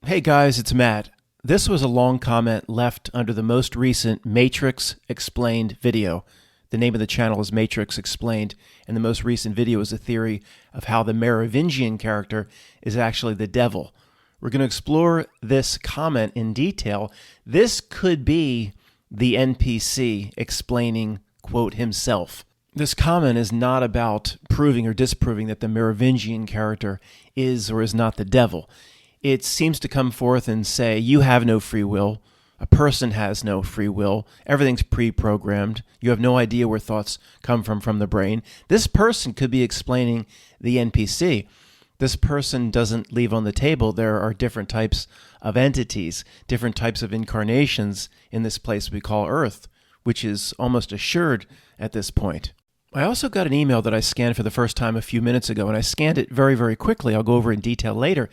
Hey guys, it's Matt. This was a long comment left under the most recent Matrix Explained video. The name of the channel is Matrix Explained, and the most recent video is a theory of how the Merovingian character is actually the devil. We're going to explore this comment in detail. This could be the NPC explaining, quote, himself. This comment is not about proving or disproving that the Merovingian character is or is not the devil. It seems to come forth and say, you have no free will. A person has no free will. Everything's pre-programmed. You have no idea where thoughts come from the brain. This person could be explaining the NPC. This person doesn't leave on the table. There are different types of entities, different types of incarnations in this place we call Earth, which is almost assured at this point. I also got an email that I scanned for the first time a few minutes ago, and I scanned it very, very quickly. I'll go over it in detail later.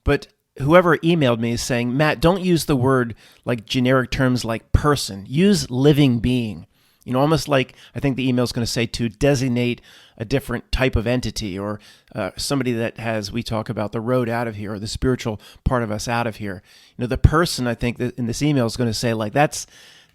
But whoever emailed me is saying, Matt, don't use the word like generic terms like person. Use living being. You know, almost like I think the email is going to say to designate a different type of entity or somebody that has, we talk about the road out of here or the spiritual part of us out of here. You know, the person, I think that in this email is going to say like that's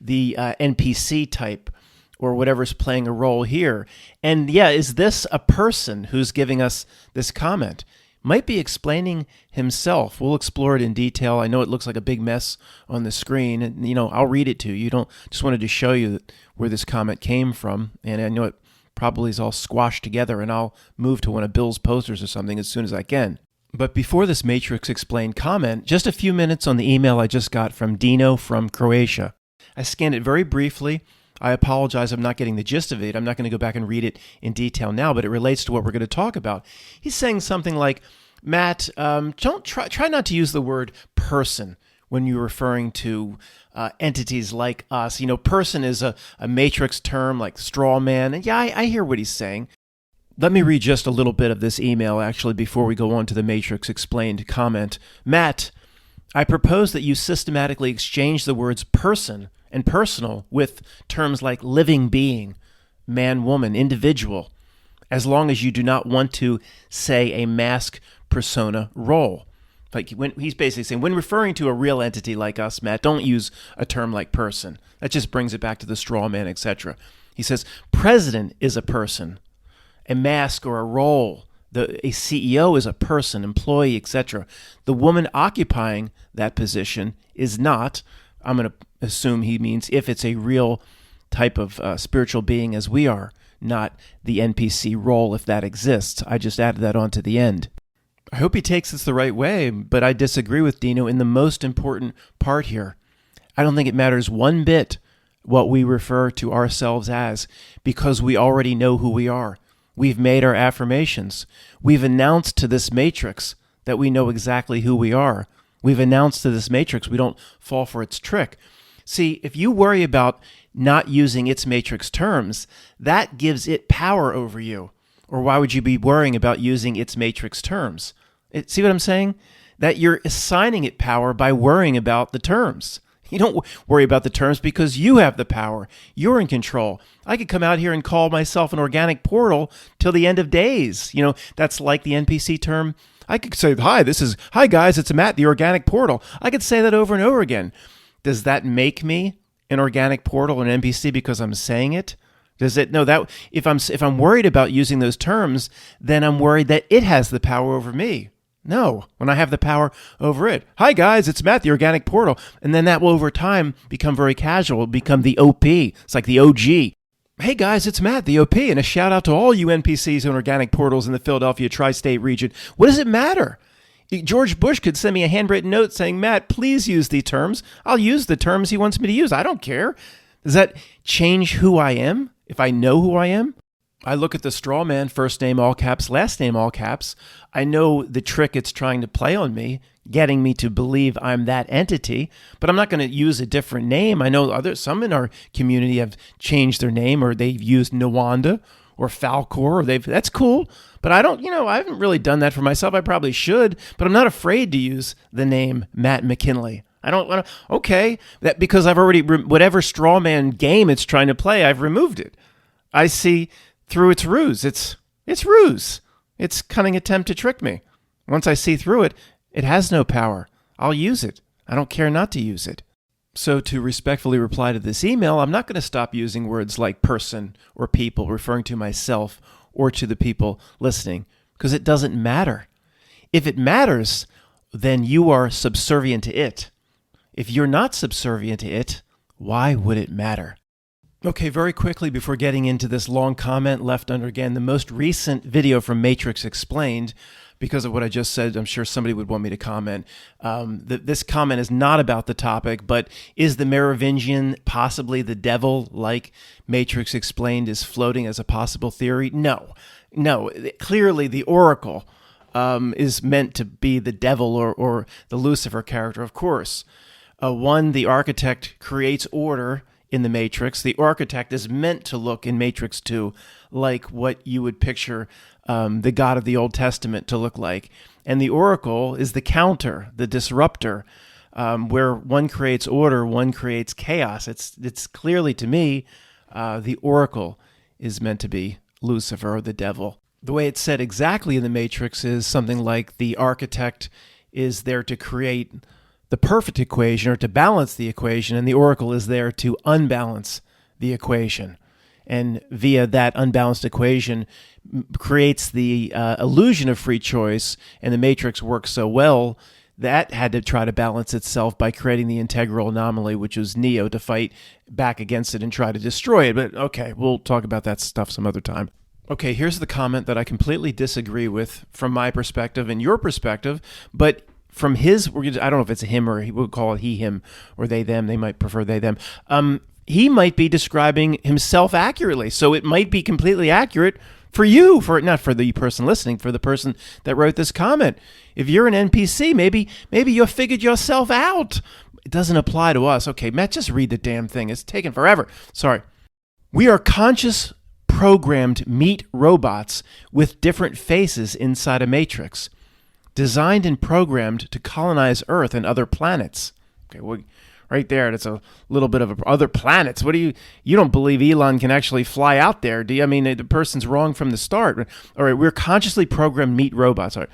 the NPC type or whatever's playing a role here. And yeah, is this a person who's giving us this comment? Might be explaining himself. We'll explore it in detail. I know it looks like a big mess on the screen, and I'll read it to you. Just wanted to show you where this comment came from, and I know it probably is all squashed together, and I'll move to one of Bill's posters or something as soon as I can. But before this Matrix Explained comment, just a few minutes on the email I just got from Dino from Croatia. I scanned it very briefly. I apologize, I'm not getting the gist of it. I'm not going to go back and read it in detail now, but it relates to what we're going to talk about. He's saying something like, Matt, try not to use the word person when you're referring to entities like us. You know, person is a matrix term like straw man. And yeah, I hear what he's saying. Let me read just a little bit of this email, actually, before we go on to the Matrix Explained comment. Matt, I propose that you systematically exchange the words person and personal with terms like living being, man, woman, individual, as long as you do not want to say a mask persona role. Like when he's basically saying, when referring to a real entity like us, Matt, don't use a term like person. That just brings it back to the straw man, etc. He says, president is a person, a mask or a role. A CEO is a person, employee, etc. The woman occupying that position is not. I'm going to assume he means if it's a real type of spiritual being as we are, not the NPC role if that exists. I just added that on to the end. I hope he takes this the right way, but I disagree with Dino in the most important part here. I don't think it matters one bit what we refer to ourselves as because we already know who we are. We've made our affirmations. We've announced to this matrix that we know exactly who we are. We've announced to this matrix we don't fall for its trick. See, if you worry about not using its matrix terms, that gives it power over you. Or why would you be worrying about using its matrix terms? See what I'm saying? That you're assigning it power by worrying about the terms. You don't worry about the terms because you have the power. You're in control. I could come out here and call myself an organic portal till the end of days. You know, that's like the NPC term. I could say, hi guys, it's Matt, the organic portal. I could say that over and over again. Does that make me an organic portal, an NPC because I'm saying it? Does it? No, that if I'm worried about using those terms, then I'm worried that it has the power over me. No, when I have the power over it. Hi guys, it's Matt, the organic portal. And then that will over time become very casual, become the OP. It's like the OG. Hey guys, it's Matt, the OP, and a shout out to all you NPCs and organic portals in the Philadelphia tri-state region. What does it matter? George Bush could send me a handwritten note saying, Matt, please use the terms. I'll use the terms he wants me to use. I don't care. Does that change who I am if I know who I am? I look at the straw man, first name all caps, last name all caps. I know the trick it's trying to play on me, getting me to believe I'm that entity, but I'm not going to use a different name. I know some in our community have changed their name, or they've used Nawanda or Falcor, or that's cool. But I haven't really done that for myself. I probably should, but I'm not afraid to use the name Matt McKinley. I don't want to, okay, that because I've already, whatever straw man game it's trying to play, I've removed it. I see through its ruse. It's ruse. It's cunning attempt to trick me. Once I see through it, it has no power. I'll use it. I don't care not to use it. So to respectfully reply to this email, I'm not going to stop using words like person or people, referring to myself or to the people listening, because it doesn't matter. If it matters, then you are subservient to it. If you're not subservient to it, why would it matter? Okay, very quickly before getting into this long comment left under, again, the most recent video from Matrix Explained, because of what I just said, I'm sure somebody would want me to comment. This comment is not about the topic, but is the Merovingian possibly the devil, like Matrix Explained is floating as a possible theory? No. Clearly the Oracle is meant to be the devil or the Lucifer character, of course. One, the architect creates order in the Matrix. The architect is meant to look in Matrix 2 like what you would picture the God of the Old Testament to look like. And the Oracle is the counter, the disruptor, where one creates order, one creates chaos. It's clearly, to me, the Oracle is meant to be Lucifer or the devil. The way it's said exactly in the Matrix is something like the architect is there to create the perfect equation or to balance the equation, and the Oracle is there to unbalance the equation. And via that unbalanced equation creates the illusion of free choice, and the Matrix works so well that had to try to balance itself by creating the integral anomaly, which was Neo, to fight back against it and try to destroy it. But okay, we'll talk about that stuff some other time. Okay, here's the comment that I completely disagree with from my perspective and your perspective, but from his, I don't know if it's a him or we'll call it he, him, or they, them. They might prefer they, them. He might be describing himself accurately, so it might be completely accurate for you, not for the person listening, for the person that wrote this comment. If you're an NPC, maybe you figured yourself out. It doesn't apply to us. Okay, Matt, just read the damn thing. It's taking forever. Sorry. We are conscious, programmed meat robots with different faces inside a matrix, designed and programmed to colonize Earth and other planets. Okay, well, right there, that's a little bit of other planets. What do you don't believe Elon can actually fly out there, do you? I mean, the person's wrong from the start. All right, we're consciously programmed meat robots. All right.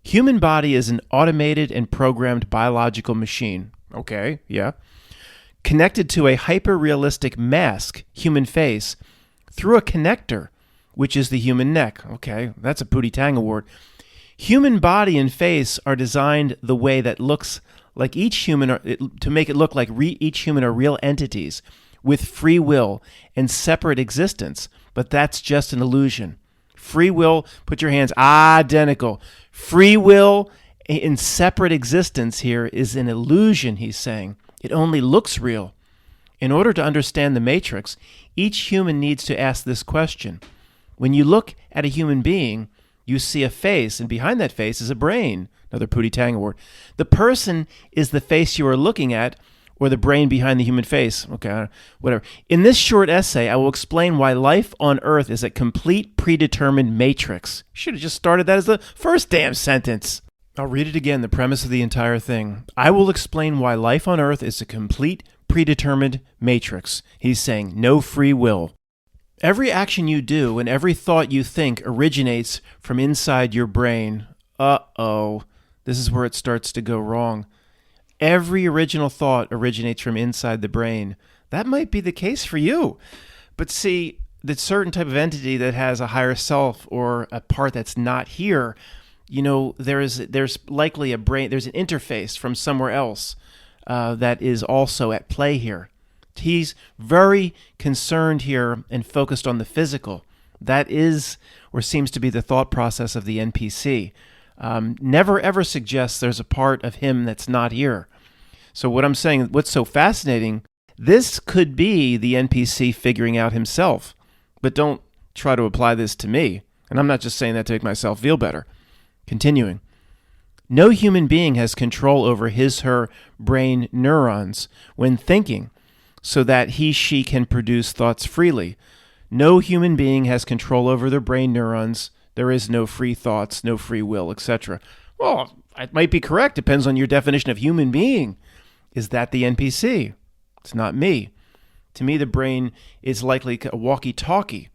Human body is an automated and programmed biological machine. Okay, yeah. Connected to a hyper-realistic mask, human face, through a connector, which is the human neck. Okay, that's a Pootie Tang award. Human body and face are designed the way that looks like each human, to make it look like each human are real entities with free will and separate existence, but that's just an illusion. Free will, put your hands, identical. Free will in separate existence here is an illusion, he's saying. It only looks real. In order to understand the Matrix, each human needs to ask this question. When you look at a human being, you see a face, and behind that face is a brain. Another Pootie Tang award. The person is the face you are looking at, or the brain behind the human face. Okay, whatever. In this short essay, I will explain why life on Earth is a complete predetermined matrix. Should have just started that as the first damn sentence. I'll read it again, the premise of the entire thing. I will explain why life on Earth is a complete predetermined matrix. He's saying no free will. Every action you do and every thought you think originates from inside your brain. Uh-oh. This is where it starts to go wrong. Every original thought originates from inside the brain. That might be the case for you. But see, the certain type of entity that has a higher self or a part that's not here, there's likely a brain, there's an interface from somewhere else that is also at play here. He's very concerned here and focused on the physical. That is, or seems to be, the thought process of the NPC. Never ever suggests there's a part of him that's not here. So what I'm saying, what's so fascinating, this could be the NPC figuring out himself. But don't try to apply this to me. And I'm not just saying that to make myself feel better. Continuing. No human being has control over his/her brain neurons when thinking, so that he/she can produce thoughts freely. No human being has control over their brain neurons. There is no free thoughts, no free will, etc. Well, it might be correct. Depends on your definition of human being. Is that the NPC? It's not me. To me, the brain is likely a walkie-talkie.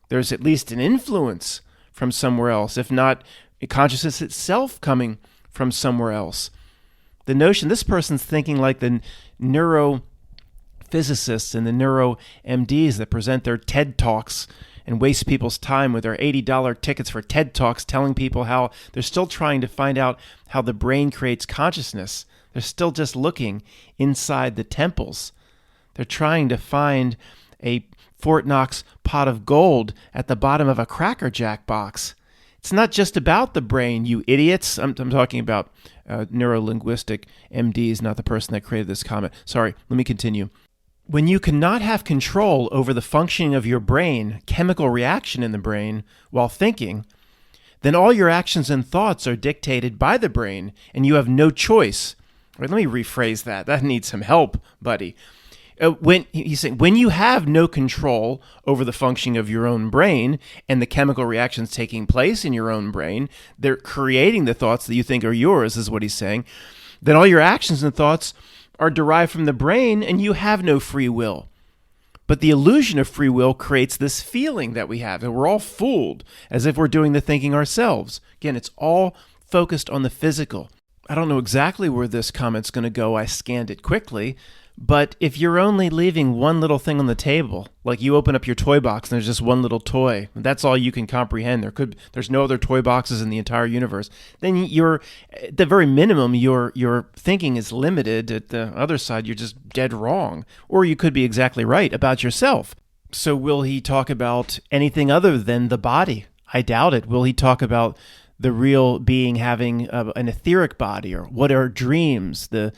There's at least an influence from somewhere else, if not consciousness itself coming from somewhere else. the notion, this person's thinking like the neurophysicists and the neuro MDs that present their TED Talks and waste people's time with their $80 tickets for TED Talks telling people how they're still trying to find out how the brain creates consciousness. They're still just looking inside the temples. They're trying to find a Fort Knox pot of gold at the bottom of a Cracker Jack box. It's not just about the brain, you idiots. I'm talking about neuro-linguistic MDs, not the person that created this comment. Sorry, let me continue. When you cannot have control over the functioning of your brain, chemical reaction in the brain, while thinking, then all your actions and thoughts are dictated by the brain, and you have no choice. Let me rephrase that. That needs some help, buddy. When you have no control over the functioning of your own brain and the chemical reactions taking place in your own brain, they're creating the thoughts that you think are yours, is what he's saying, then all your actions and thoughts are derived from the brain and you have no free will. But the illusion of free will creates this feeling that we have, and we're all fooled as if we're doing the thinking ourselves. Again, it's all focused on the physical. I don't know exactly where this comment's going to go. I scanned it quickly. But if you're only leaving one little thing on the table, like you open up your toy box and there's just one little toy, that's all you can comprehend. There's no other toy boxes in the entire universe. Then you're, at the very minimum, your thinking is limited. At the other side, you're just dead wrong. Or you could be exactly right about yourself. So will he talk about anything other than the body? I doubt it. Will he talk about the real being having an etheric body, or what are dreams, the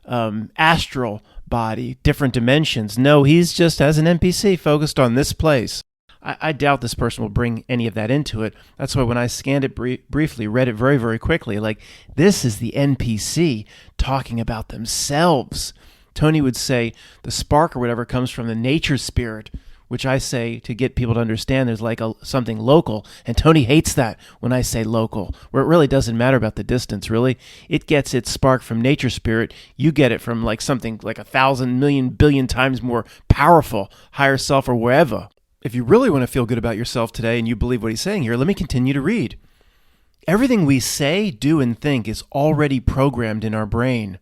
astral body, different dimensions? No, he's just, as an NPC, focused on this place. I doubt this person will bring any of that into it. That's why when I scanned it briefly, read it very, very quickly, like, this is the NPC talking about themselves. Tony would say the spark or whatever comes from the nature spirit, which I say to get people to understand there's like something local. And Tony hates that when I say local, where it really doesn't matter about the distance, really. It gets its spark from nature spirit. You get it from like something like 1,000 million billion times more powerful, higher self, or wherever. If you really want to feel good about yourself today and you believe what he's saying here, let me continue to read. Everything we say, do, and think is already programmed in our brain.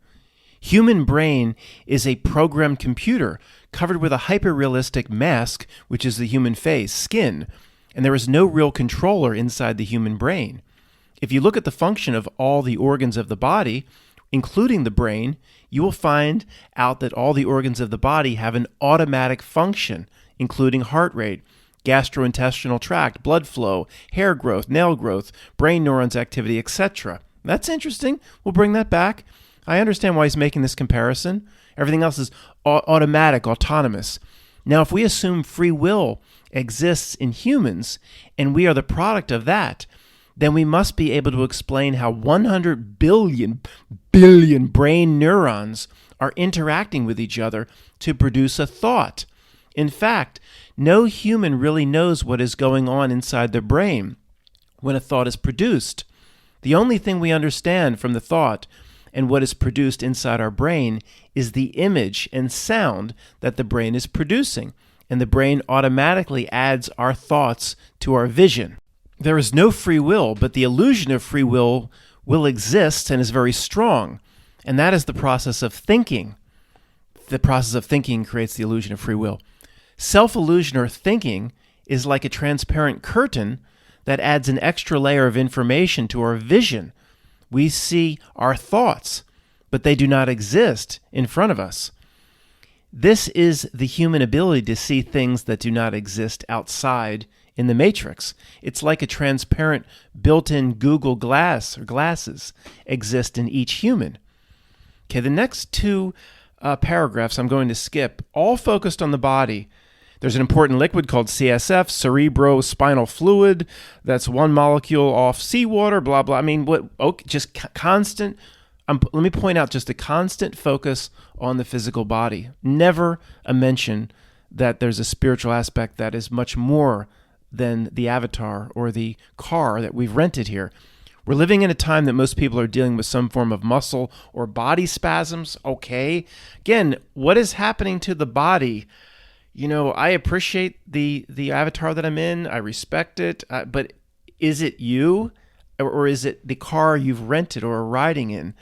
Human brain is a programmed computer covered with a hyper-realistic mask, which is the human face, skin, and there is no real controller inside the human brain. If you look at the function of all the organs of the body, including the brain, you will find out that all the organs of the body have an automatic function, including heart rate, gastrointestinal tract, blood flow, hair growth, nail growth, brain neurons activity, etc. That's interesting. We'll bring that back. I understand why he's making this comparison. Everything else is automatic, autonomous. Now, if we assume free will exists in humans and we are the product of that, then we must be able to explain how 100 billion brain neurons are interacting with each other to produce a thought. In fact, no human really knows what is going on inside the brain when a thought is produced. The only thing we understand from the thought and what is produced inside our brain is the image and sound that the brain is producing, and the brain automatically adds our thoughts to our vision. There is no free will, but the illusion of free will exist and is very strong, and that is the process of thinking. The process of thinking creates the illusion of free will. Self-illusion or thinking is like a transparent curtain that adds an extra layer of information to our vision. We see our thoughts, but they do not exist in front of us. This is the human ability to see things that do not exist outside in the matrix. It's like a transparent built-in Google Glass or glasses exist in each human. Okay, the next two paragraphs I'm going to skip, all focused on the body. There's an important liquid called CSF, cerebrospinal fluid. That's one molecule off seawater, blah, blah. I mean, just constant. Let me point out just a constant focus on the physical body. Never a mention that there's a spiritual aspect that is much more than the avatar or the car that we've rented here. We're living in a time that most people are dealing with some form of muscle or body spasms. Okay. Again, what is happening to the body? You know, I appreciate the avatar that I'm in. I respect it. But is it you, or is it the car you've rented or are riding in?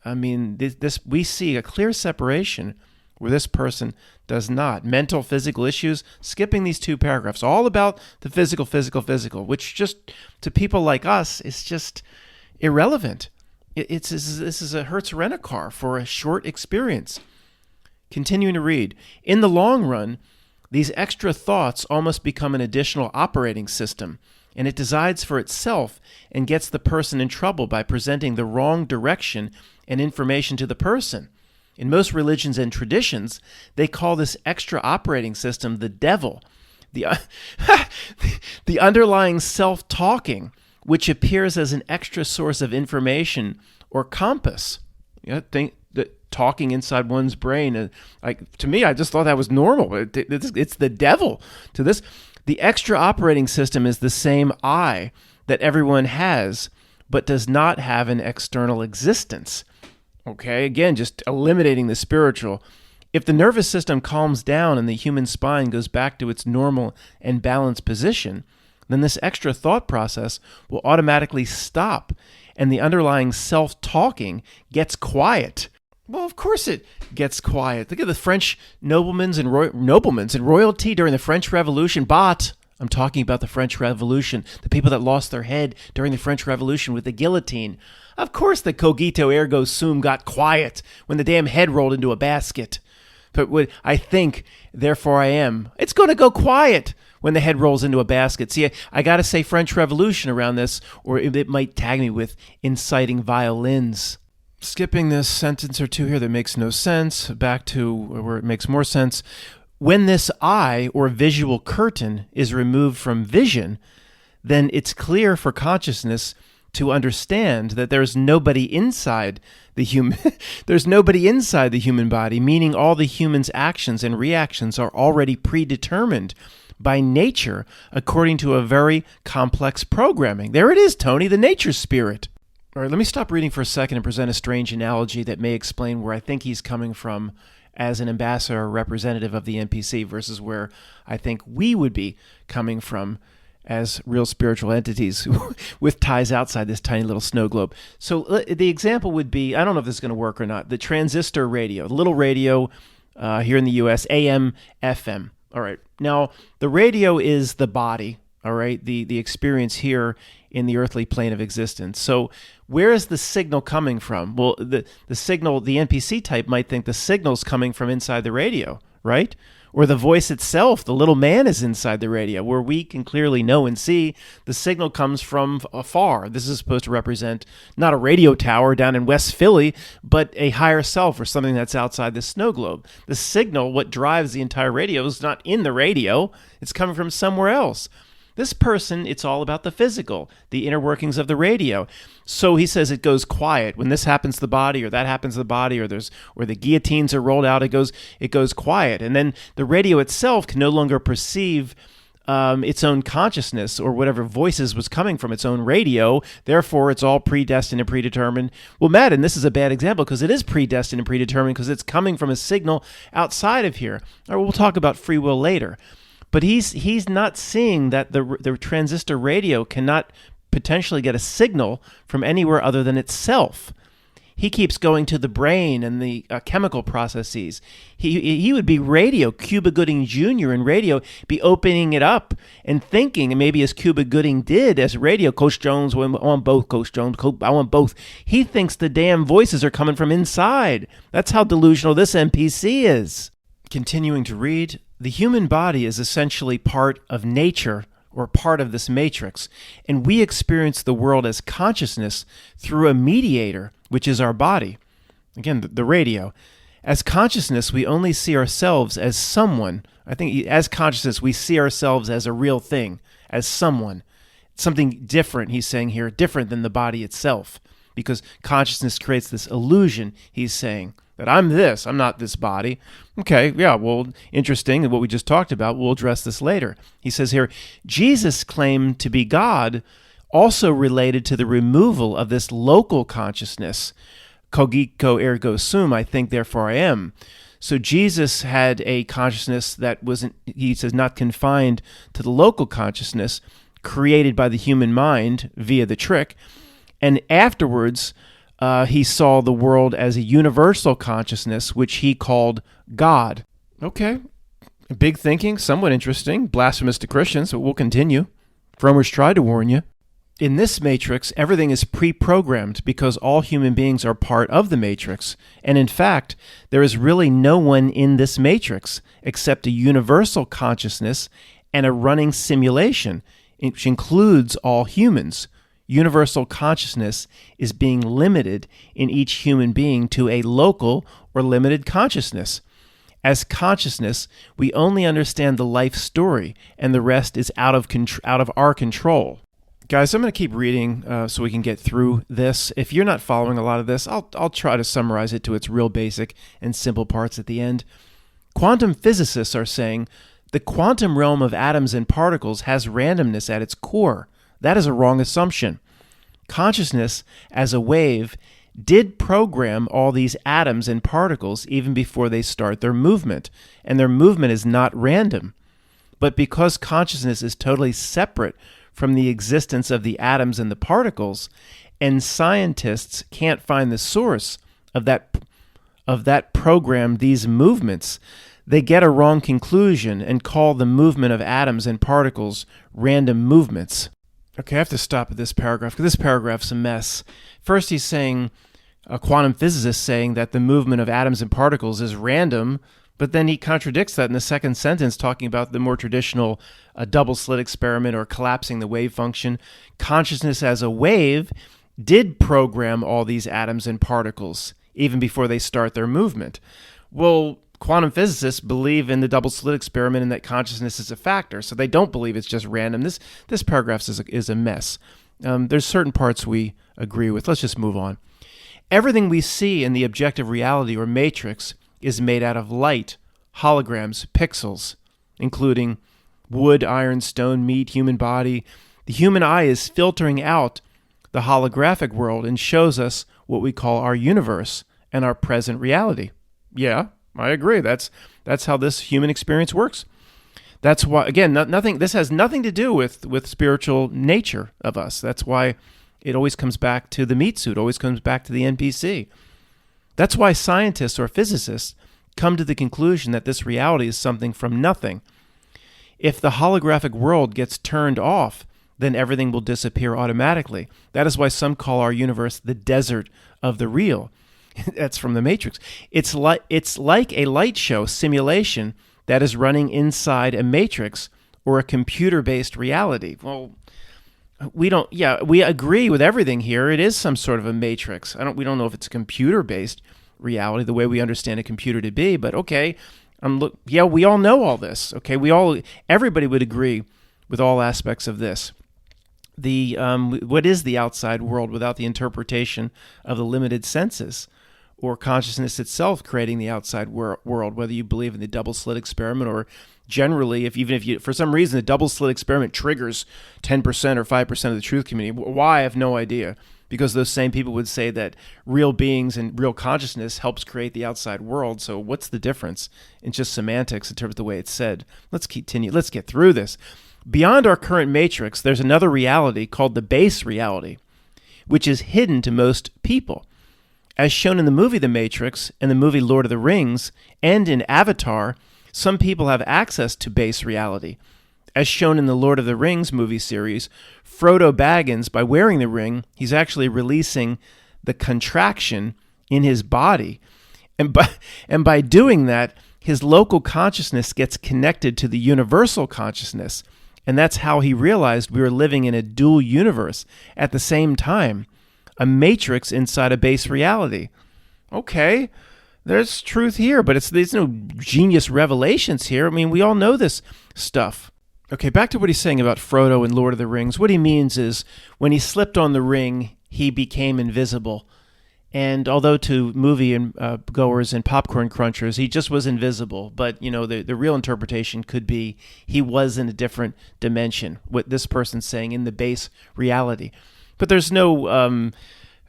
I mean, this we see a clear separation where this person does not. Mental, physical issues, skipping these 2 paragraphs, all about the physical, which just, to people like us, is just irrelevant. This is a Hertz rent-a-car for a short experience. Continuing to read. In the long run, these extra thoughts almost become an additional operating system, and it decides for itself and gets the person in trouble by presenting the wrong direction and information to the person. In most religions and traditions, they call this extra operating system the devil, the underlying self-talking, which appears as an extra source of information or compass. Think that talking inside one's brain, to me, I just thought that was normal. It's the devil to this. The extra operating system is the same I that everyone has, but does not have an external existence. Okay, again, just eliminating the spiritual. If the nervous system calms down and the human spine goes back to its normal and balanced position, then this extra thought process will automatically stop and the underlying self-talking gets quiet. Well, of course it gets quiet. Look at the French noblemen and royalty during the French Revolution. I'm talking about the French Revolution, the people that lost their head during the French Revolution with the guillotine. Of course the cogito ergo sum got quiet when the damn head rolled into a basket. But what I think, therefore I am, it's going to go quiet when the head rolls into a basket. See, I got to say French Revolution around this, or it might tag me with inciting violins. Skipping this sentence or two here that makes no sense, back to where it makes more sense. When this eye or visual curtain is removed from vision, then it's clear for consciousness to understand that there's nobody inside the human there's nobody inside the human body, meaning all the human's actions and reactions are already predetermined by nature according to a very complex programming. There it is, Tony, the nature spirit. All right, let me stop reading for a second and present a strange analogy that may explain where I think he's coming from as an ambassador or representative of the NPC versus where I think we would be coming from as real spiritual entities with ties outside this tiny little snow globe. So the example would be, I don't know if this is going to work or not, the transistor radio, the little radio here in the U.S., AM, FM. All right. Now, the radio is the body, all right, the experience here in the earthly plane of existence. So where is the signal coming from? Well, the signal, the NPC type might think the signal's coming from inside the radio, right? Or the voice itself, the little man is inside the radio, where we can clearly know and see the signal comes from afar. This is supposed to represent not a radio tower down in West Philly, but a higher self or something that's outside the snow globe. The signal, what drives the entire radio, is not in the radio. It's coming from somewhere else. This person, it's all about the physical, the inner workings of the radio. So he says it goes quiet. When this happens to the body or that happens to the body or the guillotines are rolled out, it goes quiet. And then the radio itself can no longer perceive its own consciousness or whatever voices was coming from its own radio. Therefore, it's all predestined and predetermined. Well, Madden, this is a bad example because it is predestined and predetermined because it's coming from a signal outside of here. All right, we'll talk about free will later. But he's not seeing that the transistor radio cannot potentially get a signal from anywhere other than itself. He keeps going to the brain and the chemical processes. He would be radio, Cuba Gooding Jr. in radio, be opening it up and thinking, and maybe as Cuba Gooding did as radio, Coach Jones, I want both, Coach Jones, I want both. He thinks the damn voices are coming from inside. That's how delusional this NPC is. Continuing to read, the human body is essentially part of nature or part of this matrix, and we experience the world as consciousness through a mediator, which is our body. Again, the radio. As consciousness, we only see ourselves as someone. I think as consciousness, we see ourselves as a real thing, as someone. Something different, he's saying here, different than the body itself, because consciousness creates this illusion, he's saying, that I'm this, I'm not this body. Okay, yeah, well, interesting, and what we just talked about, we'll address this later. He says here, Jesus claimed to be God also related to the removal of this local consciousness, cogito ergo sum, I think, therefore I am. So Jesus had a consciousness that wasn't, he says, not confined to the local consciousness created by the human mind via the trick, and afterwards, he saw the world as a universal consciousness, which he called God. Okay, big thinking, somewhat interesting, blasphemous to Christians, but we'll continue. Fromers tried to warn you. In this matrix, everything is pre-programmed because all human beings are part of the matrix. And in fact, there is really no one in this matrix except a universal consciousness and a running simulation, which includes all humans. Universal consciousness is being limited in each human being to a local or limited consciousness. As consciousness, we only understand the life story, and the rest is out of our control. Guys, I'm going to keep reading so we can get through this. If you're not following a lot of this, I'll try to summarize it to its real basic and simple parts at the end. Quantum physicists are saying the quantum realm of atoms and particles has randomness at its core. That is a wrong assumption. Consciousness, as a wave, did program all these atoms and particles even before they start their movement, and their movement is not random. But because consciousness is totally separate from the existence of the atoms and the particles, and scientists can't find the source of that program, these movements, they get a wrong conclusion and call the movement of atoms and particles random movements. Okay, I have to stop at this paragraph because this paragraph's a mess. First, he's saying, a quantum physicist saying that the movement of atoms and particles is random, but then he contradicts that in the second sentence, talking about the more traditional double-slit experiment or collapsing the wave function. Consciousness as a wave did program all these atoms and particles even before they start their movement. Well, quantum physicists believe in the double-slit experiment and that consciousness is a factor, so they don't believe it's just random. This paragraph is a mess. There's certain parts we agree with. Let's just move on. Everything we see in the objective reality or matrix is made out of light, holograms, pixels, including wood, iron, stone, meat, human body. The human eye is filtering out the holographic world and shows us what we call our universe and our present reality. Yeah, I agree. That's how this human experience works. That's why, again, this has nothing to do with spiritual nature of us. That's why it always comes back to the meat suit, always comes back to the NPC. That's why scientists or physicists come to the conclusion that this reality is something from nothing. If the holographic world gets turned off, then everything will disappear automatically. That is why some call our universe the desert of the real. That's from the Matrix. It's like a light show simulation that is running inside a matrix or a computer-based reality. Well, we agree with everything here. It is some sort of a matrix. We don't know if it's a computer-based reality, the way we understand a computer to be, but okay. We all know all this. Okay, everybody would agree with all aspects of this. What is the outside world without the interpretation of the limited senses or consciousness itself creating the outside world, whether you believe in the double-slit experiment or generally, even if you, for some reason, the double-slit experiment triggers 10% or 5% of the truth community. Why? I have no idea. Because those same people would say that real beings and real consciousness helps create the outside world. So what's the difference? It's just semantics in terms of the way it's said. Let's continue. Let's get through this. Beyond our current matrix, there's another reality called the base reality, which is hidden to most people. As shown in the movie The Matrix and the movie Lord of the Rings and in Avatar, some people have access to base reality. As shown in the Lord of the Rings movie series, Frodo Baggins, by wearing the ring, he's actually releasing the contraction in his body. And by doing that, his local consciousness gets connected to the universal consciousness. And that's how he realized we were living in a dual universe at the same time, a matrix inside a base reality. Okay, there's truth here, but there's no genius revelations here. I mean, we all know this stuff. Okay, back to what he's saying about Frodo and Lord of the Rings. What he means is when he slipped on the ring, he became invisible. And although to movie goers and popcorn crunchers, he just was invisible. But, the real interpretation could be he was in a different dimension, what this person's saying, in the base reality. But there's no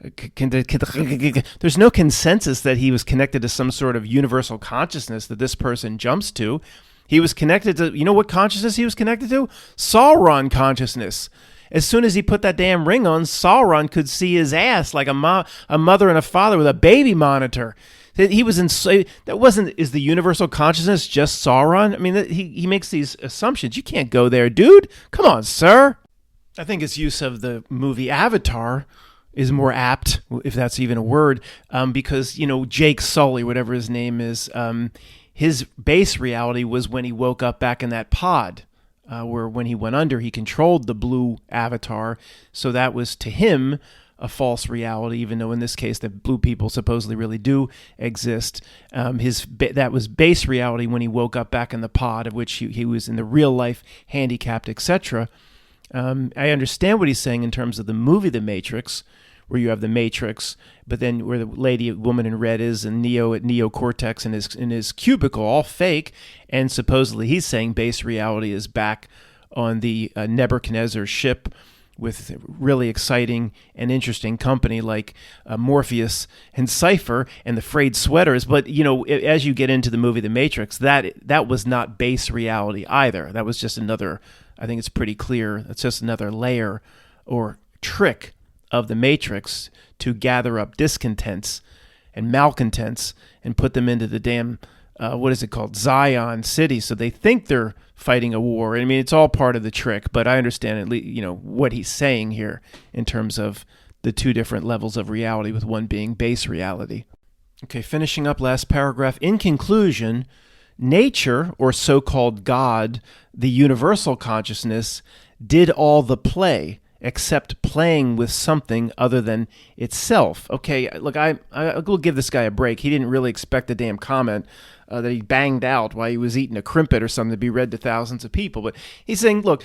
there's no consensus that he was connected to some sort of universal consciousness that this person jumps to. He was connected to, what consciousness he was connected to? Sauron consciousness. As soon as he put that damn ring on, Sauron could see his ass like a mother and a father with a baby monitor. He was that wasn't, is the universal consciousness just Sauron? I mean, he makes these assumptions. You can't go there, dude. Come on, sir. I think his use of the movie Avatar is more apt, if that's even a word, because, Jake Sully, whatever his name is, his base reality was when he woke up back in that pod, where when he went under, he controlled the blue avatar. So that was, to him, a false reality, even though in this case the blue people supposedly really do exist. That was base reality when he woke up back in the pod, of which he was in the real life handicapped, etc. I understand what he's saying in terms of the movie The Matrix, where you have the Matrix, but then where the woman in red is, and Neo at Neocortex in his cubicle, all fake, and supposedly he's saying base reality is back on the Nebuchadnezzar ship with really exciting and interesting company like Morpheus and Cypher and the frayed sweaters. But, as you get into the movie The Matrix, that was not base reality either. That was just another, I think it's pretty clear, that's just another layer or trick of the Matrix to gather up discontents and malcontents and put them into the damn, what is it called, Zion City. So they think they're fighting a war. I mean, it's all part of the trick, but I understand at least, what he's saying here in terms of the two different levels of reality, with one being base reality. Okay, finishing up last paragraph. In conclusion, nature, or so-called God, the universal consciousness, did all the play, except playing with something other than itself. Okay, look, I will give this guy a break. He didn't really expect the damn comment that he banged out while he was eating a crimpet or something to be read to thousands of people. But he's saying, look,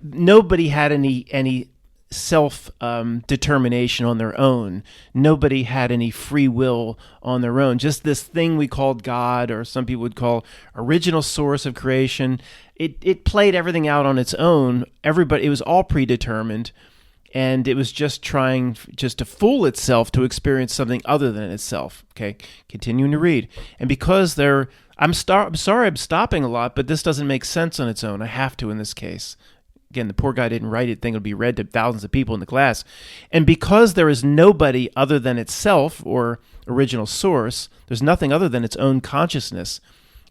nobody had any self-determination on their own. Nobody had any free will on their own. Just this thing we called God, or some people would call original source of creation. It played everything out on its own. It was all predetermined, and it was just trying to fool itself to experience something other than itself. Okay, continuing to read. And because I'm sorry I'm stopping a lot, but this doesn't make sense on its own. I have to in this case. Again, the poor guy didn't write it. Thing would be read to thousands of people in the class. And because there is nobody other than itself, or original source, there's nothing other than its own consciousness,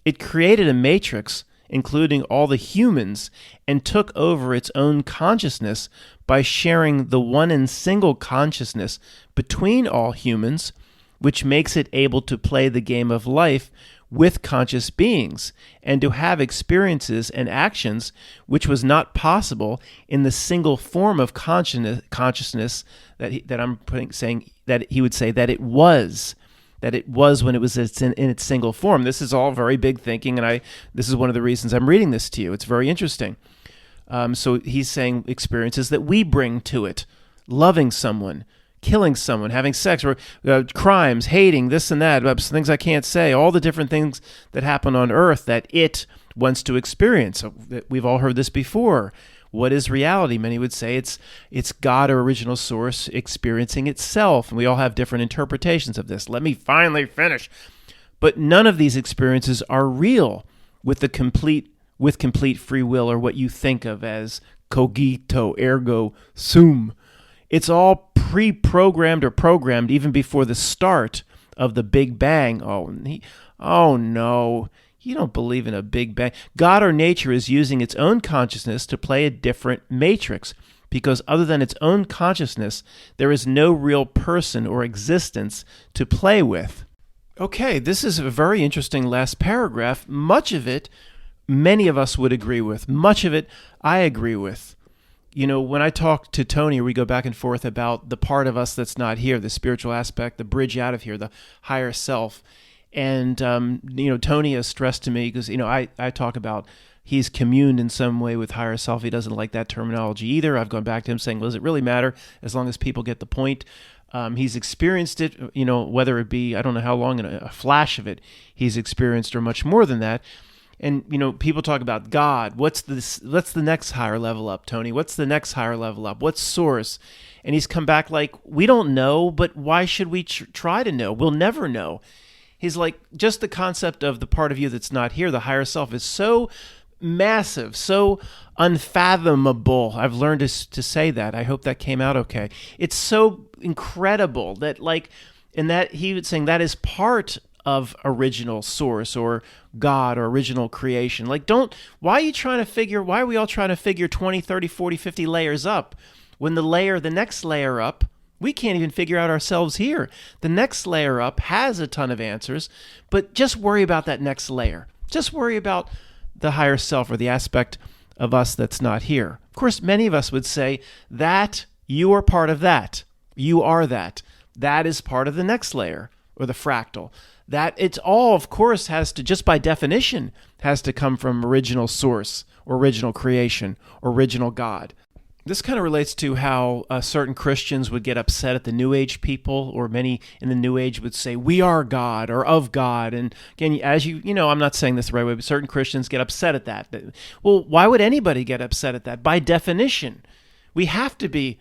it created a matrix, including all the humans, and took over its own consciousness by sharing the one and single consciousness between all humans, which makes it able to play the game of life with conscious beings and to have experiences and actions which was not possible in the single form of consciousness saying that he would say that it was when it was in its single form. This is all very big thinking, and this is one of the reasons I'm reading this to you. It's very interesting. So he's saying experiences that we bring to it, loving someone, killing someone, having sex, or crimes, hating, this and that, things I can't say, all the different things that happen on Earth that it wants to experience. So we've all heard this before. What is reality? Many would say it's God, or original source, experiencing itself, and we all have different interpretations of this. Let me finally finish. But none of these experiences are real with complete free will, or what you think of as cogito ergo sum. It's all pre-programmed or programmed even before the start of the Big Bang. Oh no, you don't believe in a Big Bang. God or nature is using its own consciousness to play a different matrix, because other than its own consciousness, there is no real person or existence to play with. Okay, this is a very interesting last paragraph. Much of it, many of us would agree with. Much of it, I agree with. When I talk to Tony, we go back and forth about the part of us that's not here, the spiritual aspect, the bridge out of here, the higher self. And, Tony has stressed to me, because, I talk about he's communed in some way with higher self. He doesn't like that terminology either. I've gone back to him saying, well, does it really matter as long as people get the point? He's experienced it, whether it be, I don't know how long, in a flash of it, he's experienced, or much more than that. And, people talk about God. What's the next higher level up, Tony? What's the next higher level up? What's source? And he's come back like, we don't know, but why should we try to know? We'll never know. He's like, just the concept of the part of you that's not here, the higher self, is so massive, so unfathomable. I've learned to say that. I hope that came out okay. It's so incredible that, like, and that he was saying that is part of original source or God or original creation. Like, why are we all trying to figure 20, 30, 40, 50 layers up when the next layer up, we can't even figure out ourselves here. The next layer up has a ton of answers, but just worry about that next layer. Just worry about the higher self or the aspect of us that's not here. Of course, many of us would say that you are part of that. You are that. That is part of the next layer or the fractal. That it's all, of course, has to, just by definition, has to come from original source, or original creation, or original God. This kind of relates to how certain Christians would get upset at the New Age people, or many in the New Age would say, we are God, or of God. And again, as you know, I'm not saying this the right way, but certain Christians get upset at that. Well, why would anybody get upset at that? By definition, we have to be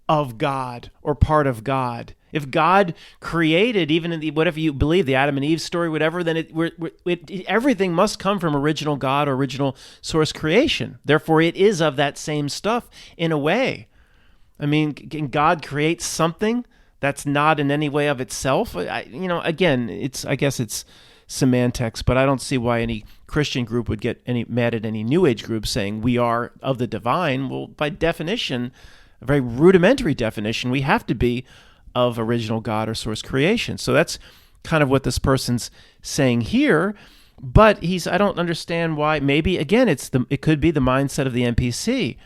of God or part of God. If God created, even in whatever you believe, the Adam and Eve story, whatever, then everything must come from original God or original source creation. Therefore, it is of that same stuff in a way. I mean, can God create something that's not in any way of itself? Again, I guess it's semantics, but I don't see why any Christian group would get mad at any New Age group saying we are of the divine. Well, by definition, a very rudimentary definition, we have to be of original God or source creation. So that's kind of what this person's saying here. But I don't understand why. Maybe again, it could be the mindset of the NPC.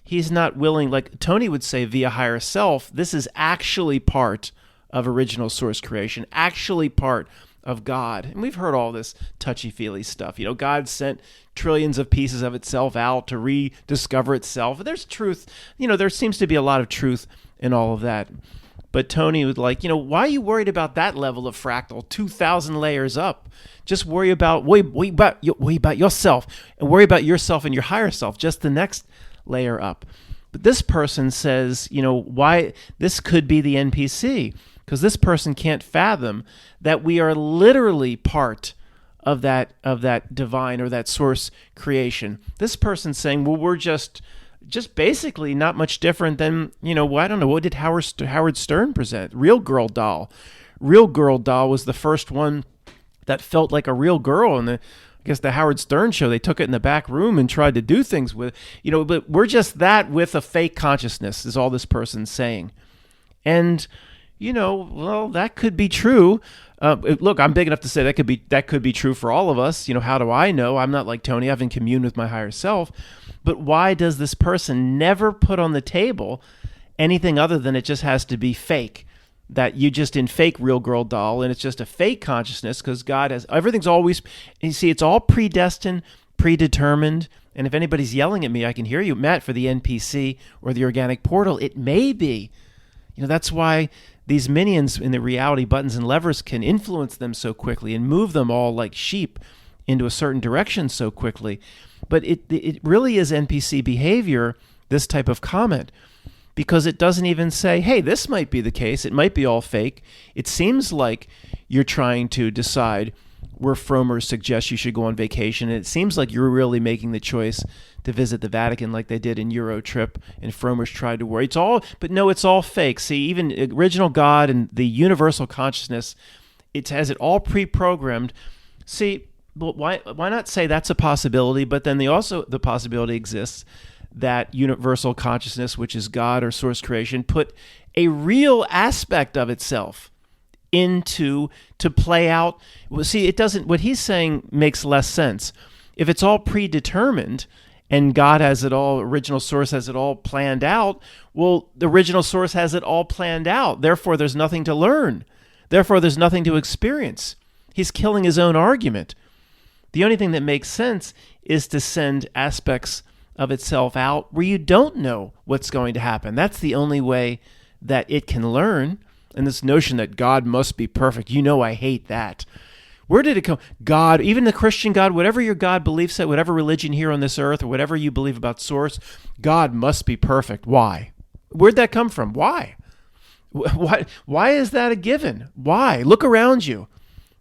He's not willing, like Tony would say, via higher self. This is actually part of original source creation, actually part of God. And we've heard all this touchy-feely stuff. God sent trillions of pieces of itself out to rediscover itself. There's truth. There seems to be a lot of truth in all of that. But Tony would why are you worried about that level of fractal, 2,000 layers up? Just worry about yourself, and worry about yourself and your higher self, just the next layer up. But this person says, why this could be the NPC, because this person can't fathom that we are literally part of that divine or that source creation. This person's saying, well, we're just basically not much different than, I don't know, what did Howard Stern present? Real Girl Doll. Real Girl Doll was the first one that felt like a real girl. And I guess the Howard Stern show, they took it in the back room and tried to do things with, but we're just that with a fake consciousness is all this person's saying. And, well, that could be true. Look, I'm big enough to say that could be true for all of us. How do I know? I'm not like Tony. I haven't communed with my higher self. But why does this person never put on the table anything other than it just has to be fake? That you just in fake Real Girl Doll, and it's just a fake consciousness because God has everything's always. You see, it's all predestined, predetermined. And if anybody's yelling at me, I can hear you, Matt, for the NPC or the organic portal. It may be. That's why these minions in the reality buttons and levers can influence them so quickly and move them all like sheep into a certain direction so quickly. But it really is NPC behavior, this type of comment, because it doesn't even say, hey, this might be the case. It might be all fake. It seems like you're trying to decide where Frommer suggests you should go on vacation. And it seems like you're really making the choice to visit the Vatican like they did in Eurotrip, and Frommer's tried to worry. It's all fake. See, even original God and the universal consciousness, it has it all pre-programmed. See, but why not say that's a possibility, but then the possibility exists that universal consciousness, which is God or source creation, put a real aspect of itself to play out. Well, see, it doesn't. What he's saying makes less sense. If it's all predetermined and God has it all, original source has it all planned out, well, the original source has it all planned out. Therefore, there's nothing to learn. Therefore, there's nothing to experience. He's killing his own argument. The only thing that makes sense is to send aspects of itself out where you don't know what's going to happen. That's the only way that it can learn. And this notion that God must be perfect, I hate that. Where did it come? God, even the Christian God, whatever your God belief set, whatever religion here on this earth, or whatever you believe about source, God must be perfect. Why? Where'd that come from? Why? Why is that a given? Why? Look around you.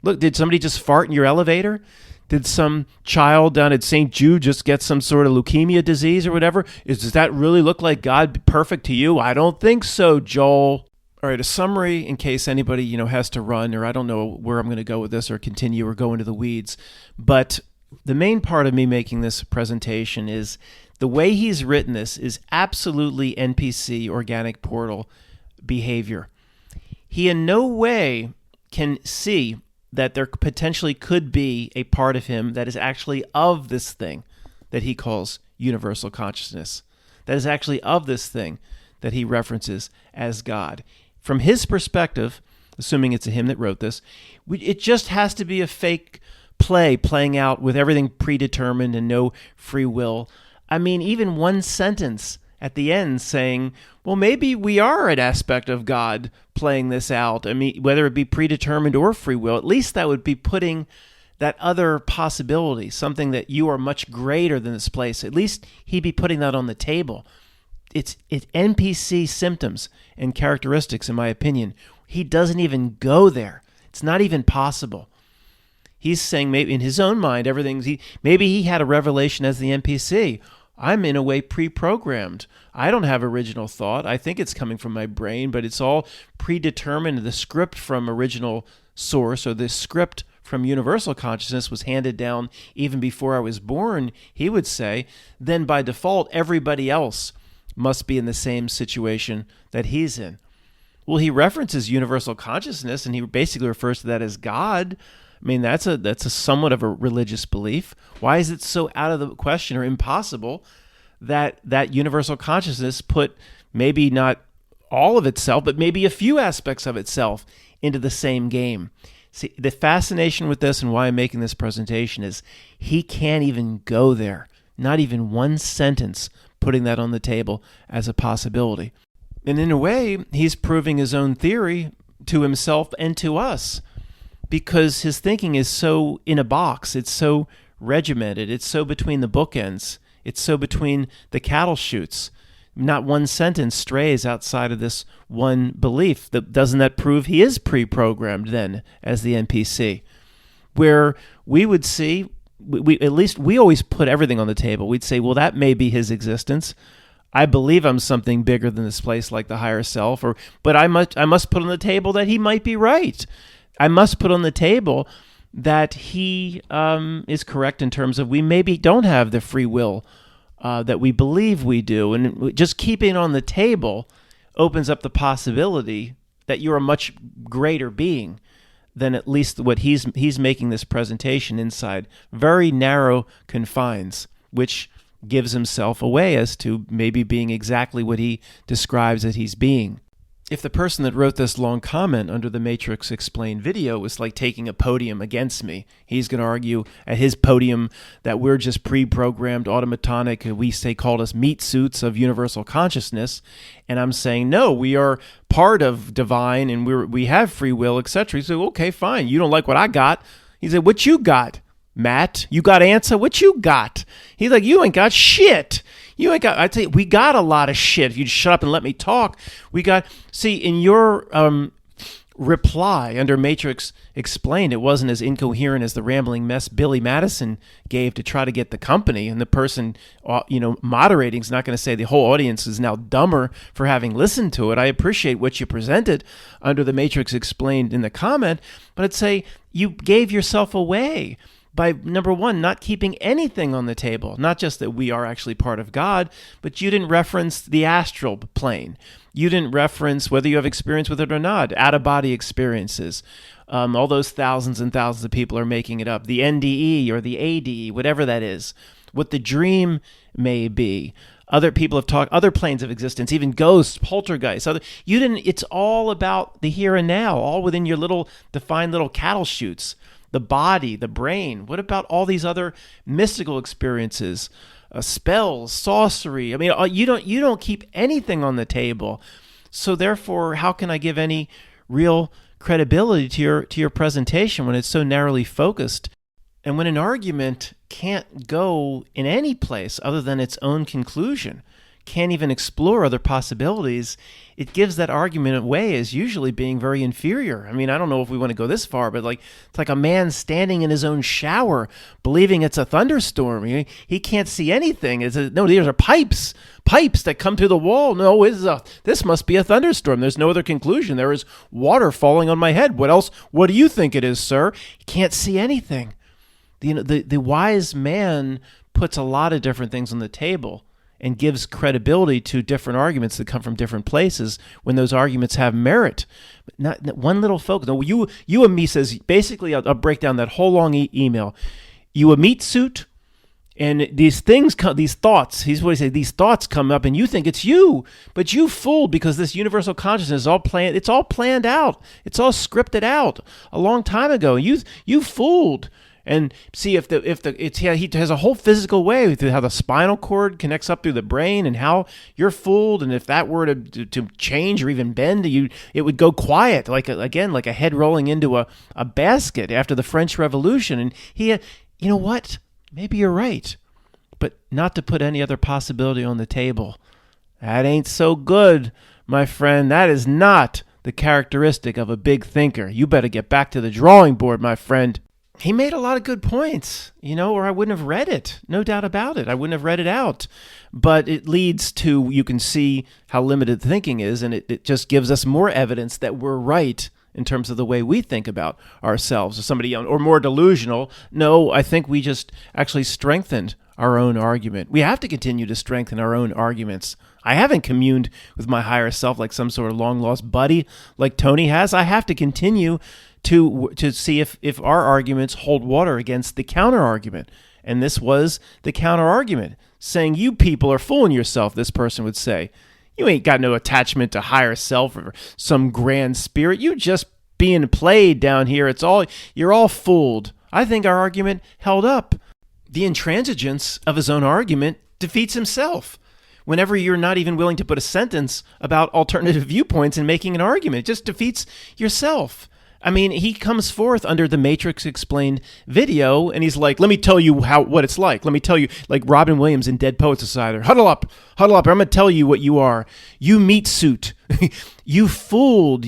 Look, did somebody just fart in your elevator? Did some child down at St. Jude just get some sort of leukemia disease or whatever? Does that really look like God perfect to you? I don't think so, Joel. All right, a summary in case anybody, has to run, or I don't know where I'm going to go with this or continue or go into the weeds. But the main part of me making this presentation is the way he's written this is absolutely NPC, organic portal behavior. He in no way can see that there potentially could be a part of him that is actually of this thing that he calls universal consciousness, that is actually of this thing that he references as God. From his perspective, assuming it's him that wrote this, it just has to be a fake playing out with everything predetermined and no free will. I mean, even one sentence at the end saying, well, maybe we are an aspect of God playing this out. I mean, whether it be predetermined or free will, at least that would be putting that other possibility, something that you are much greater than this place. At least he'd be putting that on the table. It's NPC symptoms and characteristics, in my opinion. He doesn't even go there. It's not even possible. He's saying maybe in his own mind, maybe he had a revelation as the NPC. I'm in a way pre-programmed. I don't have original thought. I think it's coming from my brain, but it's all predetermined. The script from original source, or the script from universal consciousness, was handed down even before I was born, he would say. Then by default, everybody else must be in the same situation that he's in. Well, he references universal consciousness, and he basically refers to that as God. I mean, that's a somewhat of a religious belief. Why is it so out of the question or impossible that universal consciousness put maybe not all of itself, but maybe a few aspects of itself into the same game? See, the fascination with this and why I'm making this presentation is he can't even go there, not even one sentence putting that on the table as a possibility. And in a way, he's proving his own theory to himself and to us, because his thinking is so in a box, it's so regimented, it's so between the bookends, it's so between the cattle chutes. Not one sentence strays outside of this one belief. Doesn't that prove he is pre-programmed then as the NPC? Where we would see, at least we always put everything on the table. We'd say, well, that may be his existence. I believe I'm something bigger than this place, like the higher self, but I must put on the table that he might be right. I must put on the table that he is correct in terms of we maybe don't have the free will that we believe we do. And just keeping it on the table opens up the possibility that you're a much greater being than at least what he's making this presentation inside. Very narrow confines, which gives himself away as to maybe being exactly what he describes that he's being. If the person that wrote this long comment under the Matrix Explained video was like taking a podium against me, he's going to argue at his podium that we're just pre-programmed automatonic, we say called us meat suits of universal consciousness, and I'm saying, no, we are part of divine and we have free will, etc. He said, okay, fine, you don't like what I got. He said, what you got, Matt? You got answer? What you got? He's like, you ain't got shit. I tell you, we got a lot of shit. If you just shut up and let me talk, in your reply under Matrix Explained, it wasn't as incoherent as the rambling mess Billy Madison gave to try to get the company. And the person, moderating is not going to say the whole audience is now dumber for having listened to it. I appreciate what you presented under the Matrix Explained in the comment, but I'd say you gave yourself away by, number one, not keeping anything on the table. Not just that we are actually part of God, but you didn't reference the astral plane. You didn't reference whether you have experience with it or not, out-of-body experiences. All those thousands and thousands of people are making it up. The NDE or the ADE, whatever that is, what the dream may be. Other people have talked, other planes of existence, even ghosts, poltergeists. It's all about the here and now, all within your defined little cattle chutes. The body, the brain. What about all these other mystical experiences, spells, sorcery? I mean, you don't keep anything on the table. So therefore, how can I give any real credibility to your presentation when it's so narrowly focused? And when an argument can't go in any place other than its own conclusion, can't even explore other possibilities, it gives that argument away as usually being very inferior. I mean, I don't know if we want to go this far, but it's like a man standing in his own shower, believing it's a thunderstorm. He can't see anything. No, these are pipes that come through the wall. No, this must be a thunderstorm. There's no other conclusion. There is water falling on my head. What else? What do you think it is, sir? He can't see anything. The wise man puts a lot of different things on the table and gives credibility to different arguments that come from different places when those arguments have merit. Not one little focus. No, you and me says, basically, I'll break down that whole long email. You a meat suit, and these things come, these thoughts, he's what he said, these thoughts come up and you think it's you, but you fooled because this universal consciousness is all planned, it's all planned out. It's all scripted out a long time ago. You fooled. And see he has a whole physical way through how the spinal cord connects up through the brain and how you're fooled. And if that were to change or even bend, it would go quiet, like a head rolling into a basket after the French Revolution. And you know what? Maybe you're right, but not to put any other possibility on the table. That ain't so good, my friend. That is not the characteristic of a big thinker. You better get back to the drawing board, my friend. He made a lot of good points, or I wouldn't have read it. No doubt about it. I wouldn't have read it out. But it leads to, you can see how limited thinking is, and it just gives us more evidence that we're right in terms of the way we think about ourselves. Or somebody, or more delusional. No, I think we just actually strengthened our own argument. We have to continue to strengthen our own arguments. I haven't communed with my higher self like some sort of long-lost buddy like Tony has. I have to continue to see if our arguments hold water against the counter-argument. And this was the counter-argument, saying, you people are fooling yourself, this person would say. You ain't got no attachment to higher self or some grand spirit. You just being played down here. You're all fooled. I think our argument held up. The intransigence of his own argument defeats himself. Whenever you're not even willing to put a sentence about alternative viewpoints in making an argument, it just defeats yourself. I mean, he comes forth under the Matrix Explained video, and he's like, let me tell you what it's like. Let me tell you, like Robin Williams in Dead Poets Society. Huddle up. I'm going to tell you what you are. You meat suit. You fooled.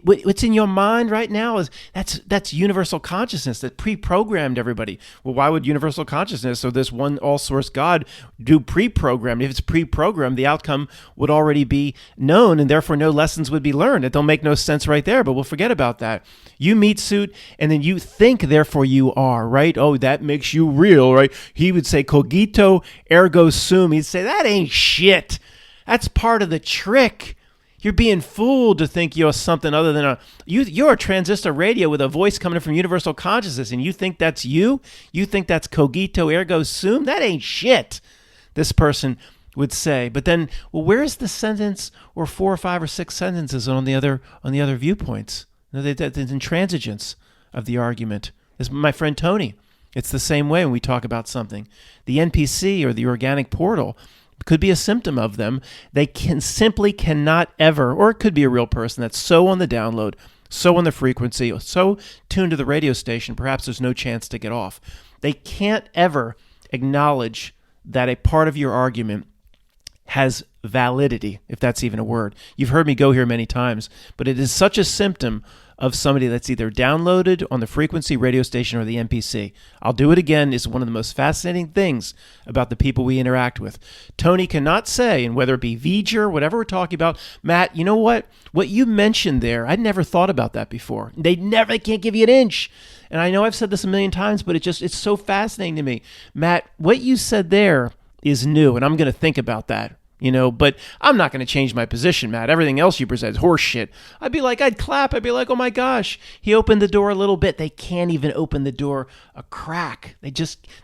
What's in your mind right now is that's universal consciousness that pre-programmed everybody. Well, why would universal consciousness, or this one all-source God, do pre-programmed? If it's pre-programmed, the outcome would already be known, and therefore no lessons would be learned. It don't make no sense right there, but we'll forget about that. You meat suit, and then you think, therefore you are, right? Oh, that makes you real, right? He would say, cogito ergo sum. He'd say, that ain't shit. That's part of the trick. You're being fooled to think you're something other than you're a transistor radio with a voice coming from universal consciousness, and you think that's you? You think that's cogito ergo sum? That ain't shit, this person would say. But then, well, where's the sentence or 4 or 5 or 6 sentences on the other viewpoints? The intransigence of the argument. This is my friend Tony. It's the same way when we talk about something. The NPC or the organic portal could be a symptom of them. They cannot ever, or it could be a real person that's so on the download, so on the frequency, so tuned to the radio station, perhaps there's no chance to get off. They can't ever acknowledge that a part of your argument has validity, if that's even a word. You've heard me go here many times, but it is such a symptom of somebody that's either downloaded on the frequency radio station or the NPC. I'll do it again. It's one of the most fascinating things about the people we interact with. Tony cannot say, and whether it be V'ger, whatever we're talking about, Matt, you know what? What you mentioned there, I'd never thought about that before. They can't give you an inch. And I know I've said this a million times, but it's so fascinating to me. Matt, what you said there is new, and I'm going to think about that. But I'm not going to change my position, Matt. Everything else you present is horse shit. I'd clap. I'd be like, oh my gosh, he opened the door a little bit. They can't even open the door a crack.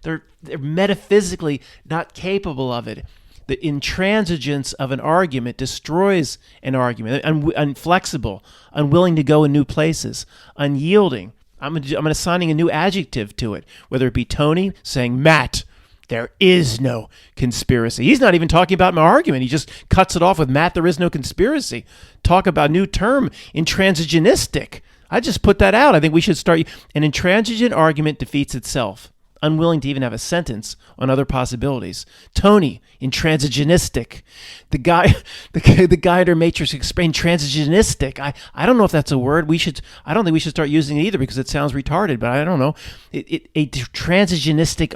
They're metaphysically not capable of it. The intransigence of an argument destroys an argument. Inflexible, unwilling to go in new places, unyielding. I'm assigning a new adjective to it, whether it be Tony saying, Matt, there is no conspiracy. He's not even talking about my argument. He just cuts it off with, Matt, there is no conspiracy. Talk about a new term, intransigenistic. I just put that out. I think we should start. An intransigent argument defeats itself. unwilling to even have a sentence on other possibilities. Tony, intransigenistic. The guy under Matrix explained transigenistic. I don't know if that's a word. I don't think we should start using it either because it sounds retarded, but I don't know. A transigenistic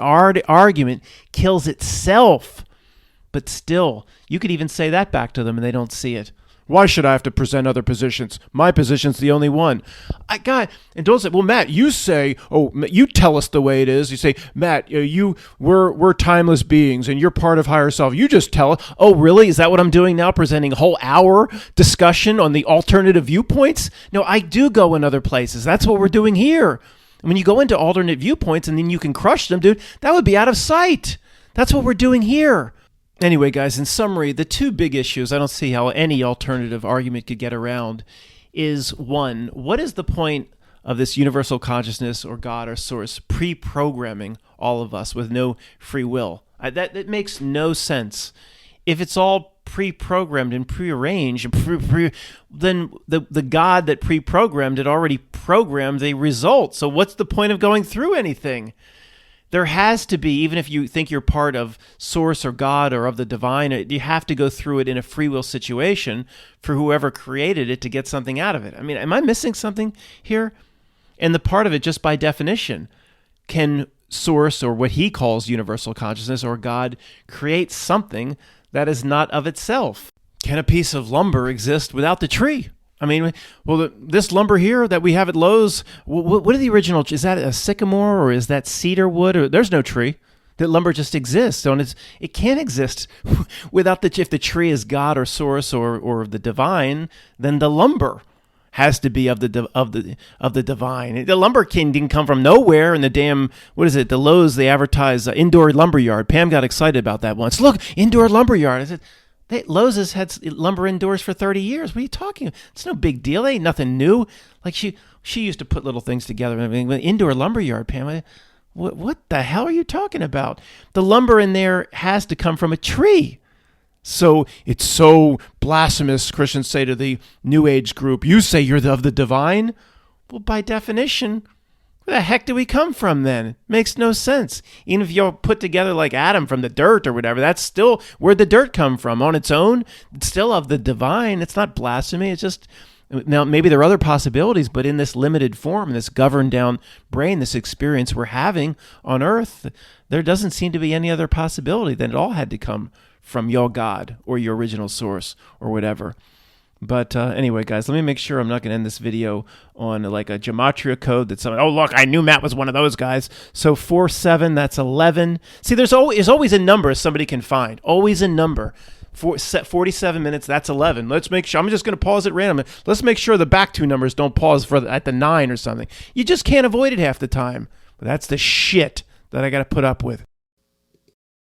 argument kills itself. But still, you could even say that back to them and they don't see it. Why should I have to present other positions? My position's the only one. And don't say, well, Matt, you say, you tell us the way it is. You say, Matt, we're timeless beings and you're part of higher self. You just tell us. Oh, really? Is that what I'm doing now? Presenting a whole hour discussion on the alternative viewpoints? No, I do go in other places. That's what we're doing here. And when you go into alternate viewpoints and then you can crush them, dude, that would be out of sight. That's what we're doing here. Anyway, guys, in summary, the two big issues I don't see how any alternative argument could get around is, one, what is the point of this universal consciousness or God or source pre-programming all of us with no free will? That makes no sense. If it's all pre-programmed and prearranged, then the God that pre-programmed it already programmed a result. So what's the point of going through anything? There has to be, even if you think you're part of source or God or of the divine, you have to go through it in a free will situation for whoever created it to get something out of it. I mean, am I missing something here? And the part of it, just by definition, can source or what he calls universal consciousness or God create something that is not of itself? Can a piece of lumber exist without the tree? I mean, well, this lumber here that we have at Lowe's, what are the original? Is that a sycamore or is that cedar wood? Or there's no tree. That lumber just exists, so it can't exist without if the tree is God or source or the divine, then the lumber has to be of the divine. The lumber didn't come from nowhere. And the damn, what is it? The Lowe's, they advertise indoor lumber yard. Pam got excited about that once. Look, indoor lumber yard. I said, Lowe's has had lumber indoors for 30 years. What are you talking about? It's no big deal. It ain't nothing new. Like she used to put little things together. I mean, indoor lumber yard, Pam. What the hell are you talking about? The lumber in there has to come from a tree. So it's so blasphemous, Christians say to the New Age group. You say you're of the divine? Well, by definition, where the heck do we come from then? Makes no sense. Even if you're put together like Adam from the dirt or whatever, that's still where'd the dirt come from on its own. It's still of the divine. It's not blasphemy. It's just, now maybe there are other possibilities, but in this limited form, this governed down brain, this experience we're having on earth, there doesn't seem to be any other possibility that it all had to come from your God or your original source or whatever. But anyway, guys, let me make sure I'm not going to end this video on like a gematria code that someone, oh, look, I knew Matt was one of those guys. So 4-7, that's 11. See, there's always a number somebody can find. Always a number. 47 minutes, that's 11. Let's make sure. I'm just going to pause at random. Let's make sure the back two numbers don't pause at the 9 or something. You just can't avoid it half the time. But that's the shit that I got to put up with.